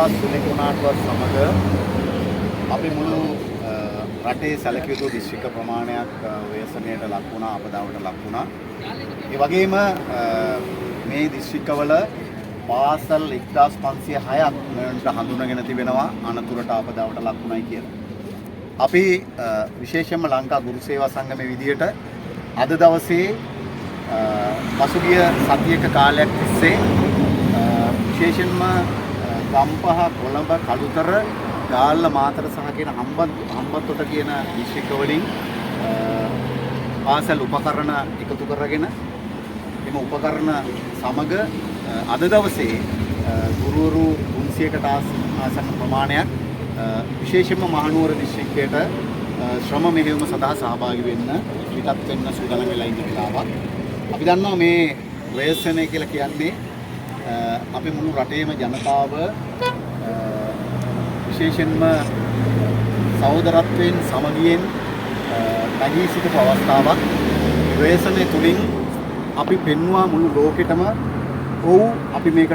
දවස් 3-4වත් සමග අපි මුළු රටේ සැලකිය යුතු දිස්ත්‍රික්ක ප්‍රමාණයක් ව්‍යසනයට ලක් වුණා, අපදාවට ලක් වුණා. ඒ වගේම මේ දිස්ත්‍රික්කවල පාසල් 1506ක් මෙවන්ට හඳුනගෙන තිබෙනවා අනතුරට අපදාවට ලක් වුණයි කියලා. අපි විශේෂයෙන්ම ලංකා ගුරු සේවා සංගමේ විදියට අද දවසේ පසුගිය සතියක කාලයක් තිස්සේ විශේෂයෙන්ම ගම්පහ, කොළඹ, කළුතර, ගාල්ල, මාතර සහ කියන හම්බන්තොට කියන දිස්ත්‍රික්ක වලින් පාසල් උපකරණ එකතු කරගෙන එම උපකරණ සමග අද දවසේ ගුරුවරු 300කට ආසන්න ප්‍රමාණයක් විශේෂයෙන්ම මහනුවර දිස්ත්‍රික්කයට ශ්‍රම මෙහෙයුම සඳහා සහභාගී වෙන්න පිටත් වෙන්න සූදානම් වෙලා ඉන්න වෙලාවක්. අපි දන්නවා මේ ව්‍යසනය කියලා කියන්නේ අපි මුළු රටේම ජනතාව විශේෂයෙන්ම සහෝදරත්වයෙන් සමගියෙන් නැගී සිටපු අවස්ථාවක්. ව්‍යසනය තුලින් අපි පෙන්වුවා මුළු ලෝකෙටම අපි මේක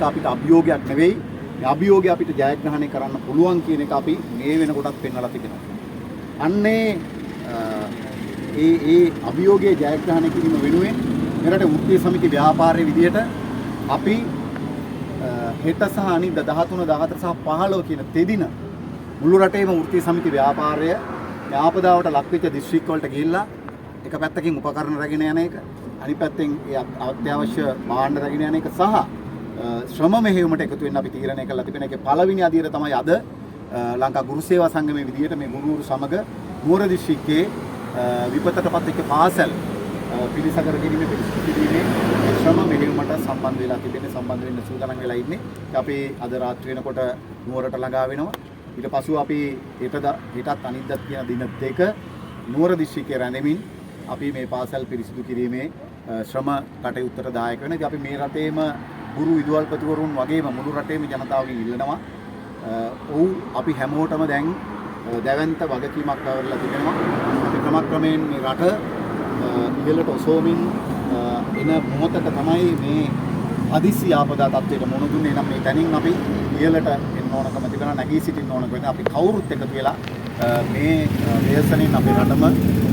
අපිට අභියෝගයක් නෙවෙයි. මේ අභියෝගය අපිට ජයග්‍රහණය කරන්න පුළුවන් කියන එක අපි මේ වෙනකොටත් පෙන්වලා තිබෙනවා. අන්නේ ඒ අභියෝගයේ ජයග්‍රහණය කිරීම වෙනුවෙන් මෙරට වෘත්තීය සමිති ව්‍යාපාරයේ විදියට අපි හෙට සහ අනිද්දා 13, 14 සහ 15 කියන තෙදින මුළු රටේම වෘත්තීය සමිති ව්‍යාපාරය ආපදාවට ලක්වෙච්ච දිස්ත්‍රික්ක වලට ගිහිල්ලා එක පැත්තකින් උපකරණ රැගෙන යන එක, අනිත් පැත්තෙන් ඒ අත්‍යවශ්‍ය භාණ්ඩ රැගෙන යන එක සහ ශ්‍රම මෙහෙයුමට එකතු වෙන්න අපි තීරණය කළා තිබෙන එකේ පළවෙනි අදියර තමයි අද ලංකා ගුරු සේවා සංගමයේ විදියට මේ ගුරුවරු සමග නුවර දිස්ත්‍රික්කයේ විපතටපත් වෙච්ච පාසල් පිළිසකර කිරීමේ ශ්‍රම මෙහෙයුමට සම්බන්ධ වෙලා වෙන්න සූදානම් වෙලා ඉන්නේ. අපි අද රාත්‍රී වෙනකොට නුවරට ළඟා වෙනවා. ඊට පස්ව අපි හෙටත් අනිද්දාත් කියන දින දෙක නුවර දිස්ත්‍රික්කයේ රැඳෙමින් අපි මේ පාසල් පිරිසිදු කිරීමේ ශ්‍රම කටයුත්තට දායක වෙනවා. ඉතින් අපි මේ රටේම ගුරු විදුහල්පතිවරුන් වගේම මුළු රටේම ජනතාවගෙන් ඉල්ලනවා. අපි හැමෝටම දැන් දැවැන්ත වගකීමක් පැවරලා තිබෙනවා. අපි ක්‍රමක්‍රමයෙන් මේ රට ඉහළට ඔසවමින් එන මොහොතක තමයි මේ අදිසි ආපදා තත්ත්වයට මුහුණ දුන්නේ. නම් මේ තැනින් අපි ඉහළට එන්න ඕනකම තිබෙනවා, නැගී සිටින්න ඕනකම වෙනවා. අපි කවුරුත් එකතු වෙලා මේ ව්‍යසනයෙන් අපේ රටම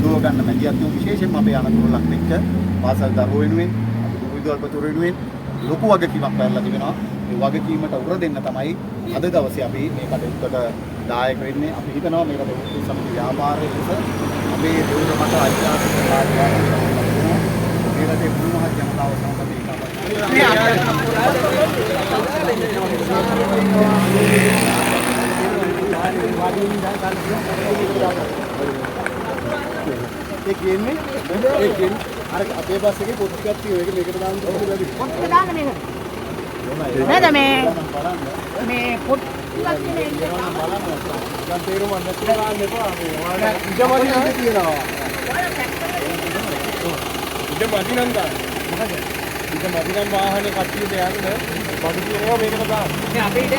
දුව ගන්න මැදිහත් වූ විශේෂයෙන්ම අපේ අනතුරු ලක් වෙච්ච පාසල් දරුවෝ වෙනුවෙන්, ගුරු විදුහල්පතිවරු වෙනුවෙන් ලොකු වගකීමක් පැවරලා තිබෙනවා. ඒ වගකීමට උර දෙන්න තමයි අද දවසේ අපි මේ කටයුත්තට දායක වෙන්නේ. අපි හිතනවා මේකට වෘත්තීය සමිති ව්‍යාපාරයේ ලෙස අපේ දෙවුර මත ඓතිහාසික කාර්යයක් මේ රටේ මුළු මහත් ජනතාව සමග ඒ කියන්නේ අර අපේ බස් එකේ පොත් ටිකක් තියෙනවා. ඒක මේකට දාන්න ඕනේ. පොත් ටික දාන්න මේකට. නේද මේ පොත් ටිකක් තියෙනවා. දැන් තේරුම් ගන්න දාන්න එපා. මේ ඔයාලා ඉඩමදිනම් තියෙනවා. ඉඩමදිනම් දාන්න. මොකද? ඉඩමදිනම් වාහනේ කට්ටියට යන්න බඩු තියෙනවා මේකට දාන්න. මේ අපේ ඉඩ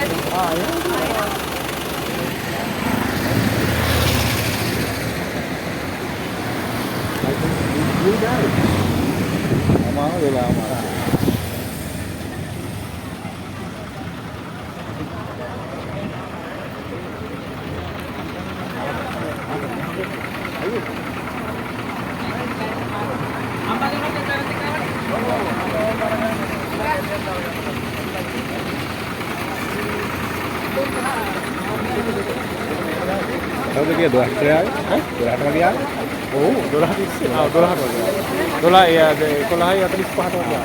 Kalau dia 12 real, 12 real. Oh, 12 itu. Ah, 12 real. 12 ya, 11 ya 35 real.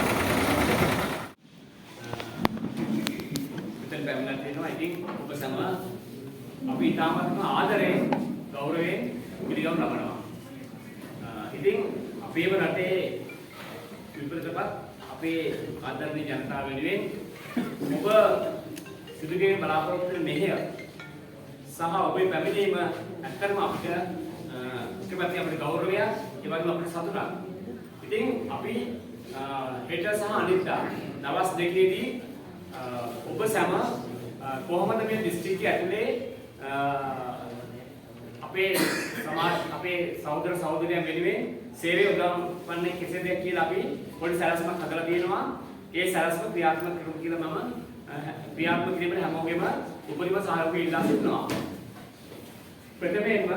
Betul pemilihan itu, I think bersama. Abi tamat itu ada re, gaurve, beliau nama. I think abi berarti people cepat, abi ada di janta benih. Muka sedikit berapa tu mehya. සහ ඔබේ පැමිණීම ඇත්තටම අපිට ඉතිපත් අපේ ගෞරවය ඒ වගේම අපේ සතුටක්. ඉතින් අපි හෙට සහ අනිද්දා දවස් දෙකේදී ඔබ සැම කොහොමද මේ දිස්ත්‍රික්කයේ ඇතුලේ අපේ සහෝදර සහෝදරයන් වෙනුවෙන් සේවය උදව්වන්නේ කෙසේද කියලා අපි පොඩි සැලැස්මක් හදලා තියෙනවා. ඒ සැලැස්ම ක්‍රියාත්මක කරමු කියලා මම ක්‍රියාත්මක කිරීමට හැමෝගෙම උපරිම සහයෝගය ඉල්ලා සිටිනවා. ප්‍රථමයෙන්ම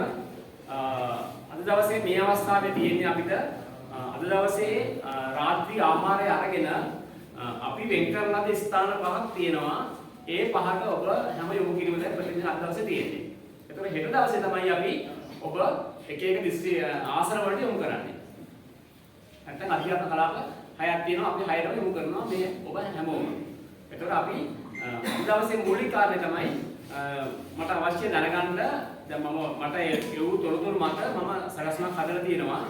අද දවසේ මේ අවස්ථාවේ තියෙන්නේ අපිට අද දවසේ රාත්‍රී ආහාරය අරගෙන අපි වෙන් කරන ලද ස්ථාන පහක් තියෙනවා. ඒ පහට ඔබ හැම යොමු කිරීමද ප්‍රතිදින අද දවසේ තියෙන්නේ. එතකොට හෙට දවසේ තමයි අපි ඔබ එක ආසන වලට යොමු කරන්නේ. නැත්නම් අධ්‍යාපන කලාප 6ක් තියෙනවා. අපි 6ටම යොමු කරනවා මේ ඔබ හැමෝම. එතකොට අපි අද දවසේ මූලික කාරණේ තමයි මට අවශ්‍ය දැනගන්න දැන් මට ඒ තොරතුරු මත මම සලස්මක් හදලා තියෙනවා.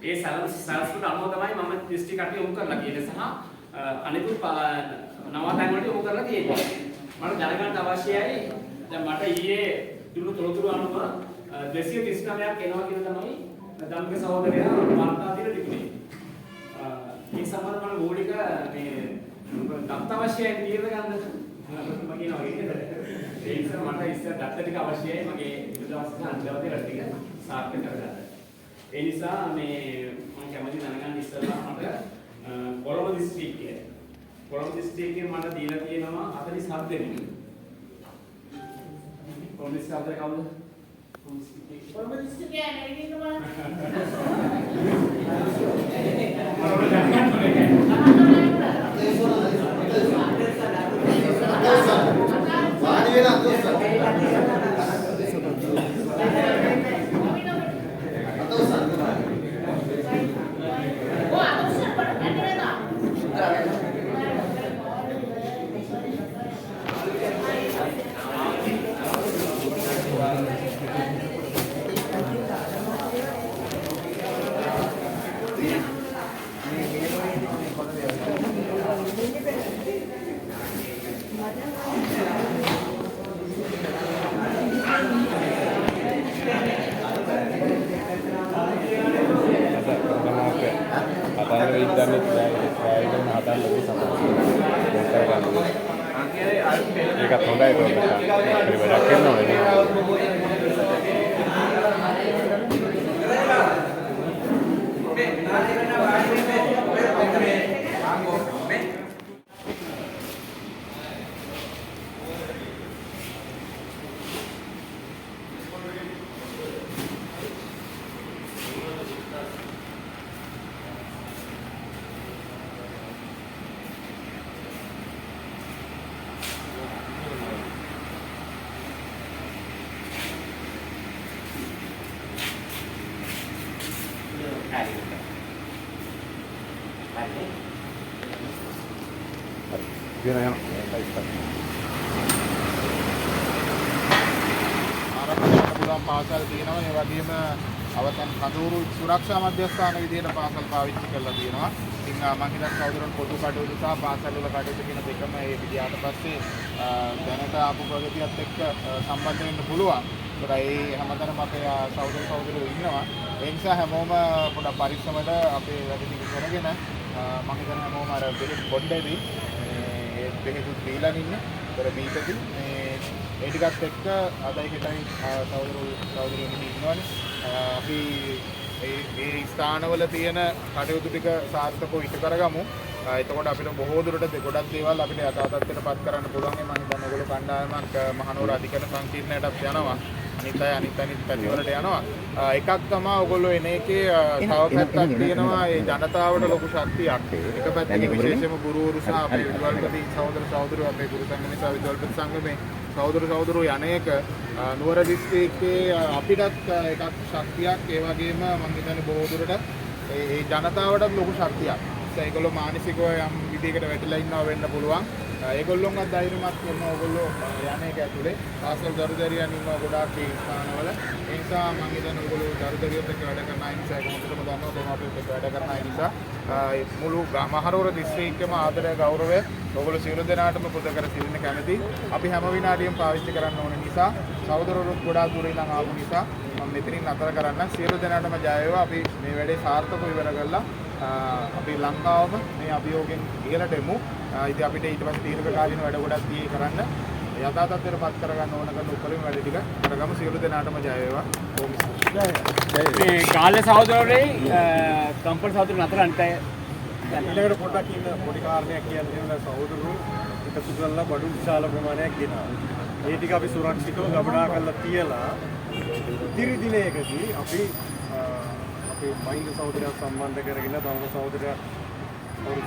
ඒ සලස්මට අනුව තමයි මම දිස්ත්‍රික්කයට යොමු කරලා කියන්නේ සහ අනිකුත් නවතන් වලට යොමු කරලා තියෙන්නේ. මට දැනගන්න අවශ්‍යයි දැන් මට ඊයේ දුන්නු තොරතුරු අනුව 239ක් එනවා කියලා තමයි ධම්මික සහෝදරයා වාර්තා දීලා තිබුණේ. මේ සම්බන්ධව මම මූලික මේ දත්ත අවශ්‍යයි කියලා ගන්නද මම කියනවා නේද? ඒ නිසා මට ඉස්සර දත්ත ටික අවශ්‍යයි මගේ දවස් අන්තිමට ටික සාර්ථක කරගන්න. ඒ නිසා මේ මම කැමති දැනගන්න ඉස්සරලා මට කොළඹ දිස්ත්‍රික්කයේ මට දීලා තියෙනවා 47 දෙනෙක්. කොළඹ දිස්ත්‍රික්කයේ කවුද? කොළඹ දිස්ත්‍රික්කයේ නැගිටින්න බලන්න. පාසල් තියෙනවා ඒ වගේම අවතන් කඳවුරු සුරක්ෂා මධ්‍යස්ථාන විදිහට පාසල් පාවිච්චි කරලා තියෙනවා. ඉතින් මම හිතන්නේ සහෝදරන් පොදු කටයුතු සහ පාසල් වල කටයුතු කියන දෙකම මේ විදිහට පස්සේ දැනට ආපු ප්‍රගතියත් එක්ක සම්බන්ධ වෙන්න පුළුවන්. ඒකයි හැමදාම අපේ සහෝදරයෝ ඉන්නවා. ඒ නිසා හැමෝම පොඩක් පරිස්සමට අපේ වැඩ ටික කරගෙන මම හිතන්නේ හැමෝම අර බෙහෙත් බොණ්ඩේදී ඒ බෙහෙත් දීලා ඉන්නේ. ඒතර බීටදී ඒ ටිකත් එක්ක අදයි හෙටයි සහෝදරයෝ ඉන්නවනේ. අපි මේ ස්ථානවල තියෙන කටයුතු ටික සාර්ථකව ඉටු කරගමු. එතකොට අපිට බොහෝ දුරට ගොඩක් දේවල් අපිට යථාර්ථයටපත් කරන්න පුළුවන්. මම හිතන්නේ ඔයගොල්ලෝ කණ්ඩායමක් මහනුවර අධිකරණ සංකීර්ණයටත් යනවා. අනිත් පැතිවලට යනවා. එකක් තමයි ඔයගොල්ලෝ එන එකේ තව පැත්තක් තියෙනවා. ඒ ජනතාවට ලොකු ශක්තියක්. එක පැත්තකින් විශේෂයෙන්ම ගුරුවරු සහ අපේ විද්‍යාලපති සහෝදරයෝ අපේ ගුරු සංගමේ සහ විද්‍යාලපති සංගමේ සහෝදරයෝ යන්නේක නුවර දිස්ත්‍රික්කයේ අපිටත් එකක් ශක්තියක්. ඒ වගේම මම හිතන්නේ බොහෝ දුරට ඒ ජනතාවටත් ලොකු ශක්තියක්. ඒගොල්ලෝ මානසිකව යම් විදිහකට වැටිලා ඉන්නවා වෙන්න පුළුවන්. ඒගොල්ලොන්වත් ධෛර්යමත් කරන ඕගොල්ලෝ යන්නේක ඇතුලේ පාසල් දරුදරියන් ඉන්නවා ගොඩාක් ඒ ස්ථානවල. ඒ නිසා මම හිතන්නේ ඔයගොල්ලෝ දරුදරියත් එක්ක වැඩ කරන අය නිසා කොහොමදම දන්නවා කොහොමද එක්ක වැඩ කරන අය නිසා මුළු මහනුවර දිස්ත්‍රික්කයේම ආදරය ගෞරවය ඔයගොල්ලෝ සියලු දෙනාටම පුද කර සිටින්න කැමති. අපි හැම විනාඩියම පාවිච්චි කරන්න ඕන නිසා සහෝදරවරුත් ගොඩාක් දුර ඉඳන් ආපු නිසා මම මෙතනින් අතර කරන්න සියලු දෙනාටම ජය වේවා. අපි මේ වැඩේ සාර්ථකව ඉවර කළා. අපි ලංකාවම මේ අභියෝගයෙන් ඉහළට එමු. ඉතින් අපිට ඊට පස්සේ දීර්ඝකාලීන වැඩ ගොඩක් තියෙයි කරන්න. යථාර්ථයටපත් කරගන්න ඕන කරන උපරිම වැඩ ටික කරගමු. සියලු දෙනාටම ජය වේවා. මේ කාලේ සහෝදරවරුනි කම්පල් සහෝදරයන් අතර අනිත් අය ඊළඟට පොඩ්ඩක් ඉන්න පොඩි කාරණයක් කියන්න තියෙනවා සහෝදරවරු එකතු කරලා බඩු විශාල ප්‍රමාණයක් ගෙනා. ඒ ටික අපි සුරක්ෂිතව ගබඩා කරලා තියලා ඉදිරි දිනයකදී අපි අපේ මහින්ද සහෝදරයන් සම්බන්ධ කරගෙන තවම සහෝදරයන්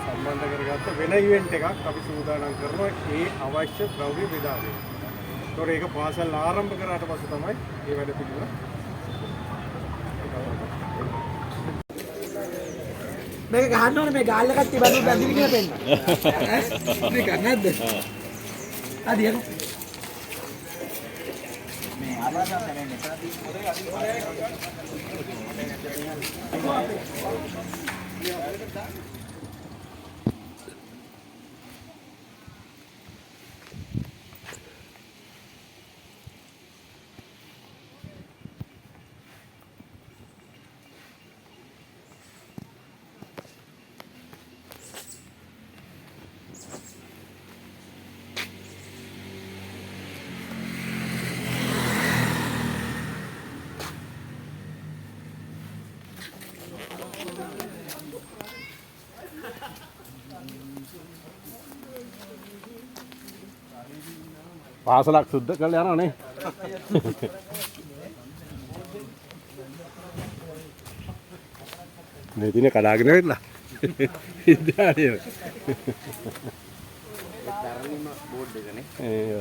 සම්බන්ධ කරගත්ත වෙන ඉවෙන්ට් එකක් අපි සූදානම් කරනවා ඒ අවශ්‍ය ද්‍රව්‍ය බෙදා දෙන්න. ඒතොර ඒක පාසල් ආරම්භ කරාට පස්සේ තමයි මේ වැඩ පිළිවෙල මේක ගහන්න ඕනේ මේ ගාල්ල කට්ටිය බඳු බැඳිවි කියලා පෙන්නන්න. මේක නැද්ද? හරි යන්න. මේ ආදායම් තමයි මෙතන පාසලක් සුද්ධ කරලා යනවා නේ. මේ දිනේ කඩාගෙන ඉන්න. ඉදාරිය. තරණිම බෝඩ් එකනේ. ඒ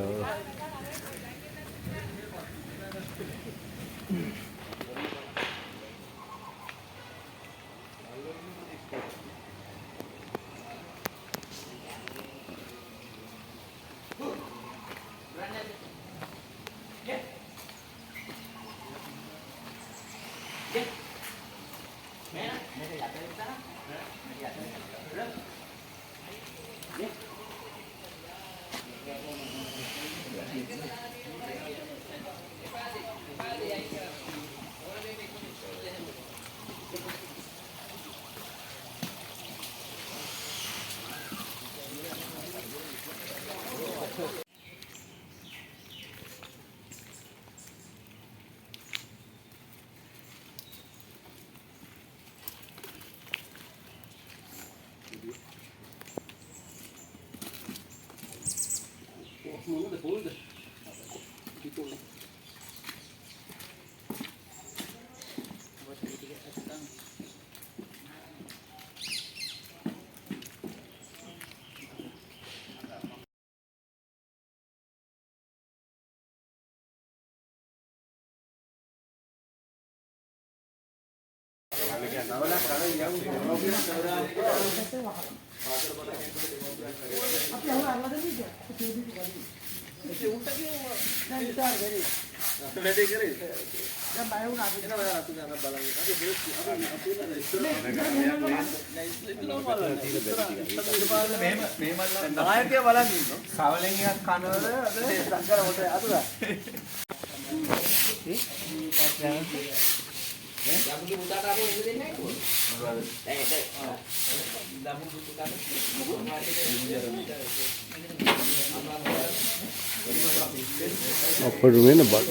අපර වෙන බල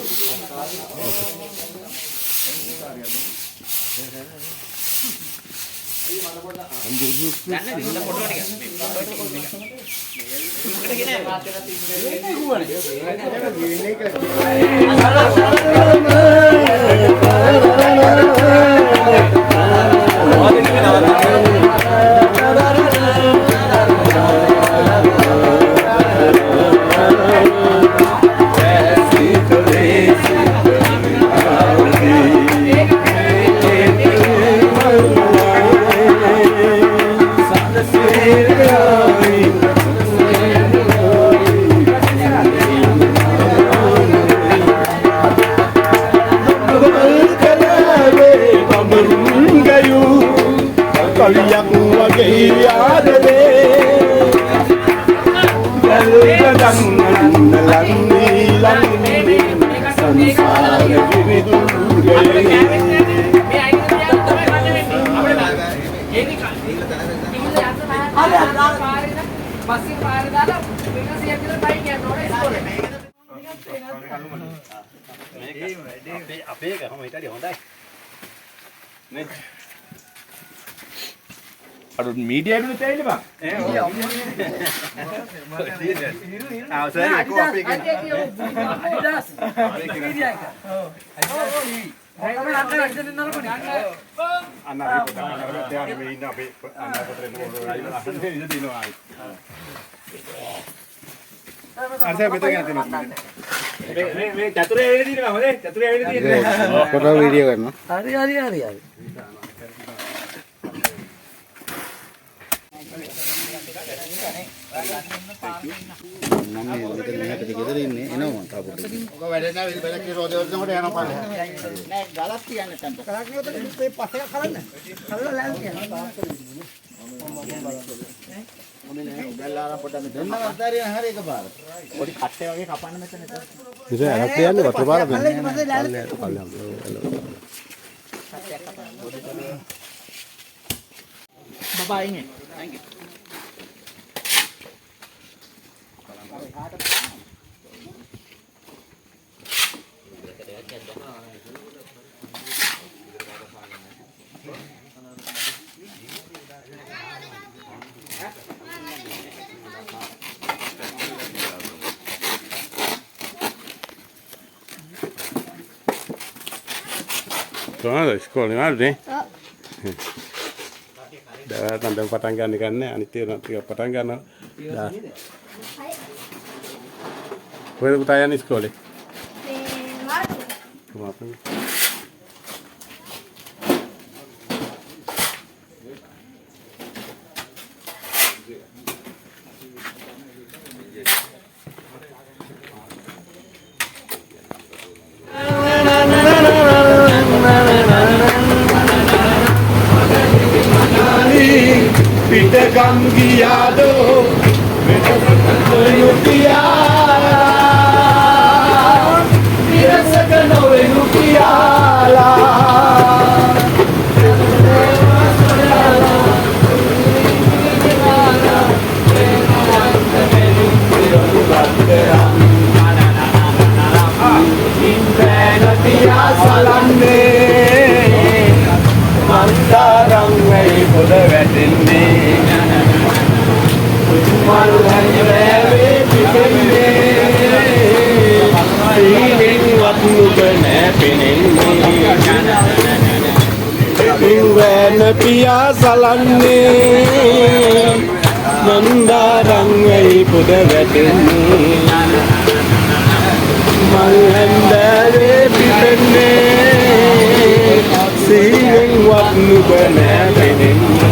අර මීඩියා එකේ තේින්න බං. අවසරයි එක්ක අපි මේ චතුරේ වෙන්නේ තියෙනවා හොඳේ චතුරේ වෙන්නේ තියෙනවා ඔක්කොම වීඩියෝ කරනවා. හරි. මම මේ වලට මෙහෙට ගෙදර ඉන්නේ එනවා තාපොට. ඔක වැඩ නැහැ වෙලකේ රෝදේ වලට යනවා පල්ලෙහා. නෑ ගලක් තියන්න නැත්තම්. කරක් නෝතට මේ පස්සේ කරන්න. කල්ලා ලෑල් කියනවා. උගල්ලාලා පොඩ්ඩක් දෙන්න වර්තාරිය හරි එකපාර. පොඩි කට්ටේ වගේ කපන්න මෙතන. ඉතින් අරක් තියන්නේ වතුර පාර දෙන්න. බබා ඉන්නේ. කොහොමද ඉස්කෝලේ නාන්නේ? දැන් දැන් පටන් ගන්න එක නෑ අනිත් ඒවා ටික පටන් ගන්නවා. කොහෙද පුතා යන්නේ ඉස්කෝලේ? මේ පිටකම් ගියාදෝ විරසක නොවෙනු කියාලා ඉන්පැනතියා සලන්නේ මන්දාරම් වෙයි පොද වැටෙන්නේ මල් හැංගෑවේ පිපෙන්නේ සීලෙන් වත්නුක නෑ පෙනෙන්නේ ඉන්වැන පියා සලන්නේ මන්දාරම් වෙයි පොද වැටෙන්නේ මල් හැංගෑවේ පිපෙන්නේ සීලෙන් වත්නුක නෑ පෙනෙන්නේ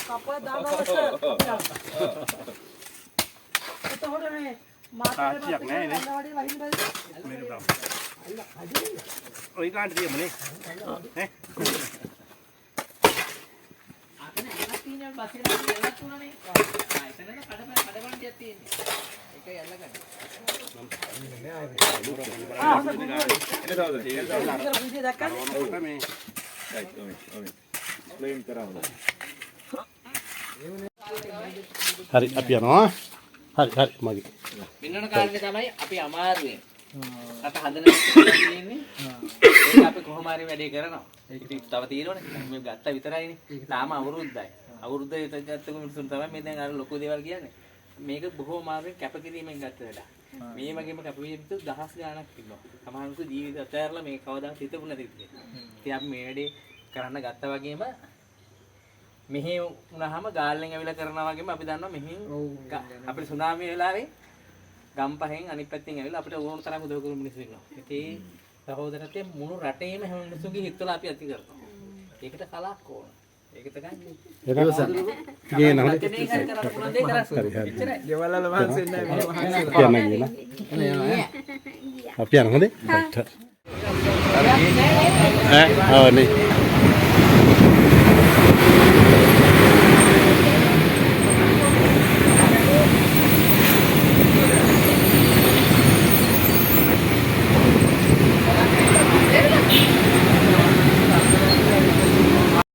කපලා දානවා එතකොට මේ මාත්‍රියක් නෑ නේ ඔය කාන්ට තියමුනේ නේ අතන එනක් තියෙනවා බස් එකට එනක් උනානේ එතනද කඩවණ්ඩියක් තියෙන්නේ ඒකයි අල්ලගන්න හරි අපි යනවා. හරි මගේ. මෙන්න කාරණේ තමයි අපි අමාරුවෙන් රට හදන තියෙන්නේ ඒක අපි කොහොම හරි වැඩේ කරනවා ඒක තව තියෙනවනේ මේ ගත්තා විතරයිනේ තාම අවුරුද්දයි අවුරුද්දේ ගත්තක මිනිසුන් තමයි මේ දැන් අර ලොකු දේවල් කියන්නේ මේක බොහෝ මාර්ගෙන් කැපකිරීමෙන් ගත්ත වැඩක් මේ වගේම කැපවීම දහස් ගාණක් තිබ්බා සමහරවිට ජීවිත අතහැරලා මේ කවදාවත් හිතපු නැති දෙයක් ඉතින් අපි මේ වැඩේ කරන්න ගත්තා වගේම මෙහි වුණාම ගාල්ලෙන් ඇවිල්ලා කරනවා වගේම අපි දන්නවා මෙහි අපේ සුනාමිය වෙලාවේ ගම්පහෙන් අනිත් පැත්තෙන් ඇවිල්ලා අපිට ඕන තරම් උදව් කරපු මිනිස්සු ඉන්නවා. ඉතින් සහෝදරත්වයේ මුළු රටේම හැම මිනිස්සුගේ හිතවල අපි ඇති කරනවා. ඒකට කලක් ඕන. ඒක තමයි. ගේන හොඳ. ගෙවල් වල වහන්සේ නැහැ කියන්න ගියන. අපි යන හොඳේ. ඈ ආ නේ.